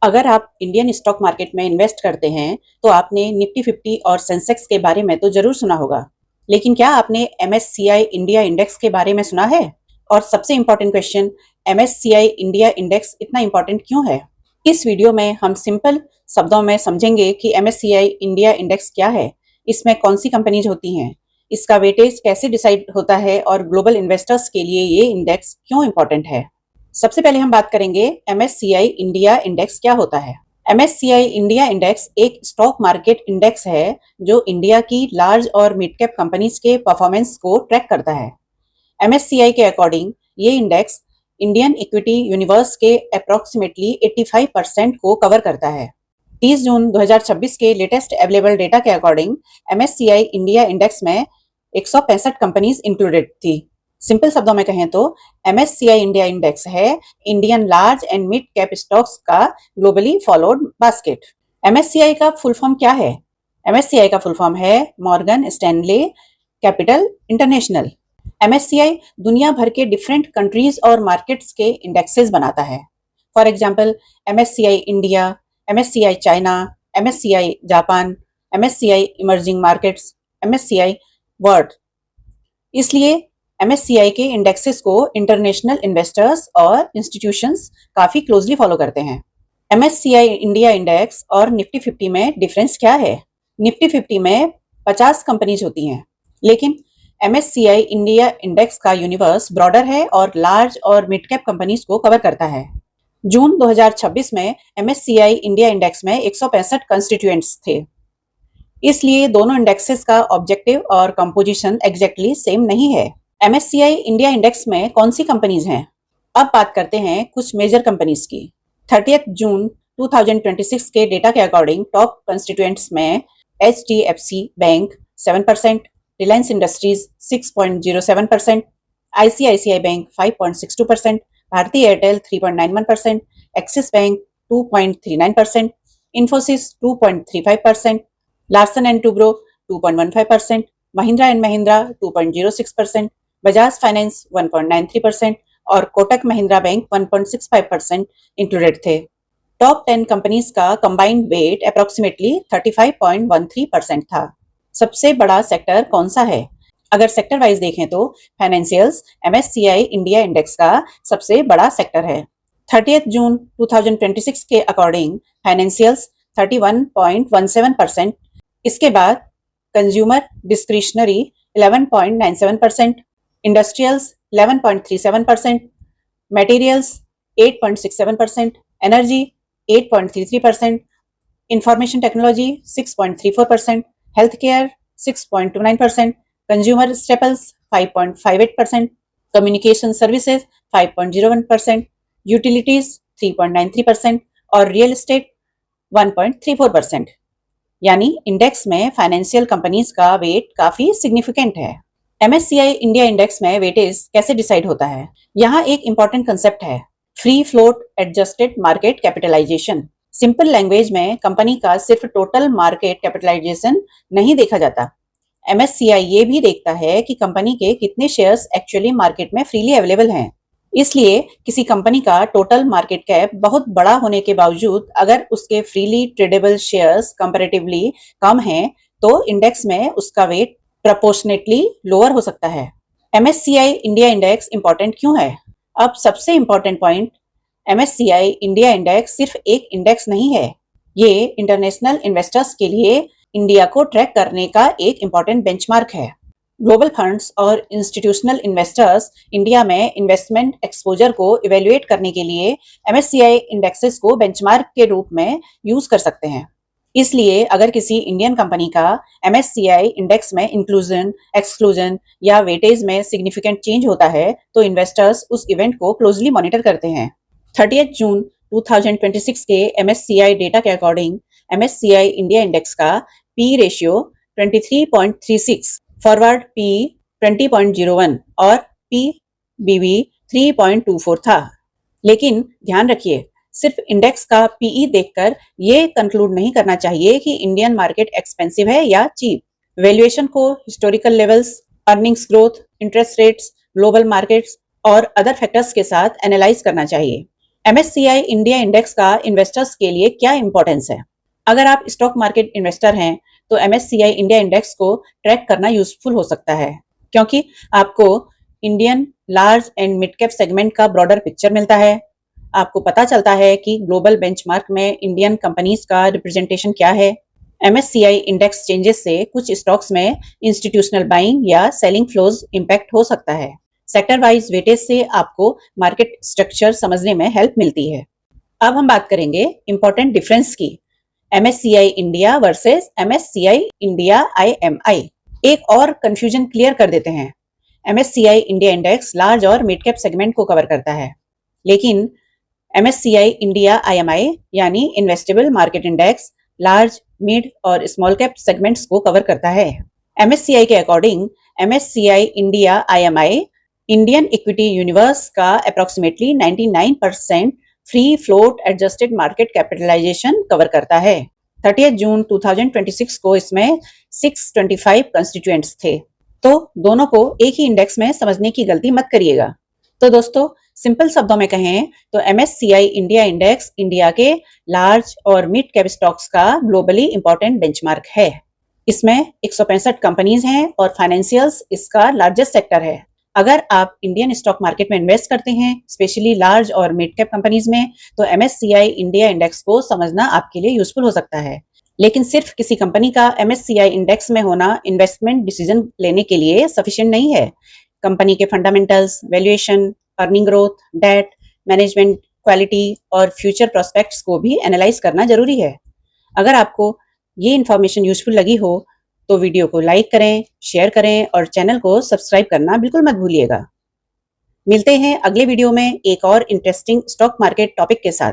अगर आप Indian stock market में इन्वेस्ट करते हैं तो आपने निफ्टी 50 और सेंसेक्स के बारे में तो जरूर सुना होगा। लेकिन क्या आपने एमएससीआई इंडिया इंडेक्स के बारे में सुना है? और सबसे important question, MSCI India index इतना इम्पोर्टेंट क्यों है? इस वीडियो में हम सिंपल शब्दों में समझेंगे कि एमएससीआई इंडिया इंडेक्स क्या है, इसमें कौन सी कंपनीज होती हैं, इसका वेटेज कैसे डिसाइड होता है और ग्लोबल इन्वेस्टर्स के लिए ये इंडेक्स क्यों इम्पोर्टेंट है। सबसे पहले हम बात करेंगे एमएससीआई इंडिया इंडेक्स क्या होता है। एमएससीआई इंडिया इंडेक्स एक स्टॉक मार्केट इंडेक्स है जो इंडिया की लार्ज और मिड कैप कंपनीज के परफॉर्मेंस को ट्रैक करता है। एमएससीआई के अकॉर्डिंग ये इंडेक्स इंडियन इक्विटी यूनिवर्स के अप्रोक्सीमेटली 85% को कवर करता है। 30 जून 2026 के लेटेस्ट अवेलेबल डेटा के अकॉर्डिंग एमएससीआई इंडिया इंडेक्स में 165 कंपनीज इंक्लूडेड थी। सिंपल शब्दों में कहें तो एमएससीआई इंडिया इंडेक्स है Indian large and mid cap stocks का ग्लोबली फॉलोड बास्केट। एमएससीआई का फुल फॉर्म क्या है? एमएससीआई का फुल फॉर्म है Morgan Stanley capital international. MSCI दुनिया भर के डिफरेंट कंट्रीज और मार्केट्स के इंडेक्सेस बनाता है। For example MSCI India, MSCI China, MSCI Japan, MSCI emerging markets, MSCI world. इसलिए एमएससीआई के इंडेक्सेस को इंटरनेशनल इन्वेस्टर्स और इंस्टीट्यूशंस काफी क्लोजली फॉलो करते हैं। एमएससीआई इंडिया इंडेक्स और निफ्टी 50 में डिफरेंस क्या है? निफ्टी 50 में 50 कंपनीज होती हैं, लेकिन एमएससीआई इंडिया इंडेक्स का यूनिवर्स ब्रॉडर है और लार्ज और मिड कैप कंपनीज को कवर करता है। जून 2026 में एमएससीआई इंडिया इंडेक्स में 165 कंस्टिट्यूएंट्स थे। इसलिए दोनों इंडेक्सेस का ऑब्जेक्टिव और कंपोजिशन एग्जैक्टली सेम नहीं है। एमएससीआई इंडिया इंडेक्स में कौन सी कंपनीज हैं? अब बात करते हैं कुछ मेजर कंपनीज की। 30 जून 2026 के डेटा के अकॉर्डिंग टॉप कंस्टिट्यूएंट्स में HDFC bank 7%, Reliance industries 6.07%, ICICI bank 5.62%, Bharti Airtel 3.91%, Axis bank 2.39%, Infosys 2.35%, Larsen and Toubro 2.15%, Mahindra and Mahindra 2.06%, Bajaj finance 1.93% और कोटक महिंद्रा बैंक 1.65% इंक्लूडेड थे। टॉप 10 कंपनीज का कंबाइंड वेट अप्रोक्सीमेटली 35.13% था। सबसे बड़ा सेक्टर कौन सा है? अगर सेक्टर वाइज देखें तो फाइनेंशियल्स एमएससीआई इंडिया इंडेक्स का सबसे बड़ा सेक्टर है। 30 जून 2026 के अकॉर्डिंग फाइनेंशियल्स 31.17%, इसके बाद consumer discretionary 11.97%, industrials 11.37%, materials 8.67%, energy 8.33%, information technology 6.34%, health care 6.29%, consumer staples 5.58%, communication services 5.01%, utilities 3.93% और रियल एस्टेट 1.34%। यानी इंडेक्स में फाइनेंशियल कंपनीज का वेट काफी सिग्निफिकेंट है। एमएससीआई इंडिया इंडेक्स में वेटेज कैसे डिसाइड होता है? यहाँ एक इंपॉर्टेंट कंसेप्ट है, free float adjusted market capitalisation. Simple language में कंपनी का सिर्फ टोटल मार्केट कैपिटलाइजेशन नहीं देखा जाता। एमएससीआई ये भी देखता है कि कंपनी के कितने शेयर्स एक्चुअली मार्केट में फ्रीली अवेलेबल हैं। इसलिए किसी कंपनी का टोटल मार्केट कैप बहुत बड़ा होने के बावजूद अगर उसके फ्रीली ट्रेडेबल शेयर्स कंपैरेटिवली कम हैं, तो इंडेक्स में उसका वेट प्रोपोर्शनेटली लोअर हो सकता है। एमएससीआई इंडिया इंडेक्स इंपॉर्टेंट क्यों है? अब सबसे important point, MSCI India index सिर्फ एक इंडेक्स नहीं है, ये इंटरनेशनल इन्वेस्टर्स के लिए इंडिया को ट्रैक करने का एक इंपॉर्टेंट बेंचमार्क है। ग्लोबल फंड्स और इंस्टीट्यूशनल इन्वेस्टर्स इंडिया में इन्वेस्टमेंट एक्सपोजर को इवेल्युएट करने के लिए एमएससीआई इंडेक्सेस को बेंचमार्क के रूप में यूज कर सकते हैं। इसलिए अगर किसी इंडियन कंपनी का एमएससीआई इंडेक्स में इंक्लूजन, एक्सक्लूजन या वेटेज में सिग्निफिकेंट चेंज होता है तो इन्वेस्टर्स उस इवेंट को क्लोजली मॉनिटर करते हैं। 30 जून 2026 के एमएससीआई डेटा के अकॉर्डिंग एमएससीआई इंडिया इंडेक्स का पी रेशियो 23.36, फॉरवर्ड पी 20.01 और पी बीवी 3.24 था। लेकिन ध्यान रखिए, सिर्फ इंडेक्स का पीई देखकर ये कंक्लूड नहीं करना चाहिए कि इंडियन मार्केट एक्सपेंसिव है या चीप। वैल्यूएशन को historical levels, earnings growth, interest rates, global markets और अदर फैक्टर्स के साथ एनालाइज करना चाहिए। MSCI इंडिया इंडेक्स का इन्वेस्टर्स के लिए क्या इंपॉर्टेंस है? अगर आप स्टॉक मार्केट इन्वेस्टर हैं, तो MSCI इंडिया इंडेक्स को ट्रैक करना यूजफुल हो सकता है, क्योंकि आपको Indian large and mid cap segment का ब्रॉडर पिक्चर मिलता है। आपको पता चलता है कि ग्लोबल बेंचमार्क में इंडियन कंपनीज का रिप्रेजेंटेशन क्या है। MSCI इंडेक्स चेंजेस से कुछ स्टॉक्स में इंस्टीट्यूशनल बाइंग या सेलिंग फ्लोज इम्पैक्ट हो सकता है। सेक्टर वाइज वेटेज से आपको मार्केट स्ट्रक्चर समझने में हेल्प मिलती है। अब हम बात करेंगे इंपॉर्टेंट डिफरेंस की, MSCI India versus MSCI India IMI। एक और कंफ्यूजन क्लियर कर देते हैं। MSCI इंडिया इंडेक्स लार्ज और मिड कैप सेगमेंट को कवर करता है, लेकिन MSCI इंडिया IMI यानी investable market index large, mid और स्मॉल कैप सेगमेंट्स को कवर करता है। MSCI के according MSCI India IMI Indian equity universe का approximately 99% free float adjusted market capitalization cover करता है। 30 जून 2026 को इसमें 625 कंस्टिट्यूएंट्स थे। तो दोनों को एक ही इंडेक्स में समझने की गलती मत करिएगा। तो दोस्तों, सिंपल शब्दों में कहें तो MSCI इंडिया इंडेक्स इंडिया के लार्ज और मिड कैप स्टॉक्स का ग्लोबली इंपॉर्टेंट बेंचमार्क है। इसमें 165 कंपनीज हैं और फाइनेंशियल्स इसका लार्जेस्ट सेक्टर है। अगर आप इंडियन स्टॉक मार्केट में इन्वेस्ट करते हैं, स्पेशली लार्ज और मिड कैप कंपनीज में, तो MSCI इंडिया इंडेक्स को समझना आपके लिए यूजफुल हो सकता है। लेकिन सिर्फ किसी कंपनी का MSCI इंडेक्स में होना इन्वेस्टमेंट डिसीजन लेने के लिए सफिशिएंट नहीं है। कंपनी के fundamentals, valuation, earning growth, debt, management quality और फ्यूचर प्रोस्पेक्ट्स को भी एनालाइज करना जरूरी है। अगर आपको ये इन्फॉर्मेशन यूजफुल लगी हो तो वीडियो को लाइक करें, शेयर करें और चैनल को सब्सक्राइब करना बिल्कुल मत भूलिएगा। मिलते हैं अगले वीडियो में एक और इंटरेस्टिंग स्टॉक मार्केट टॉपिक के साथ।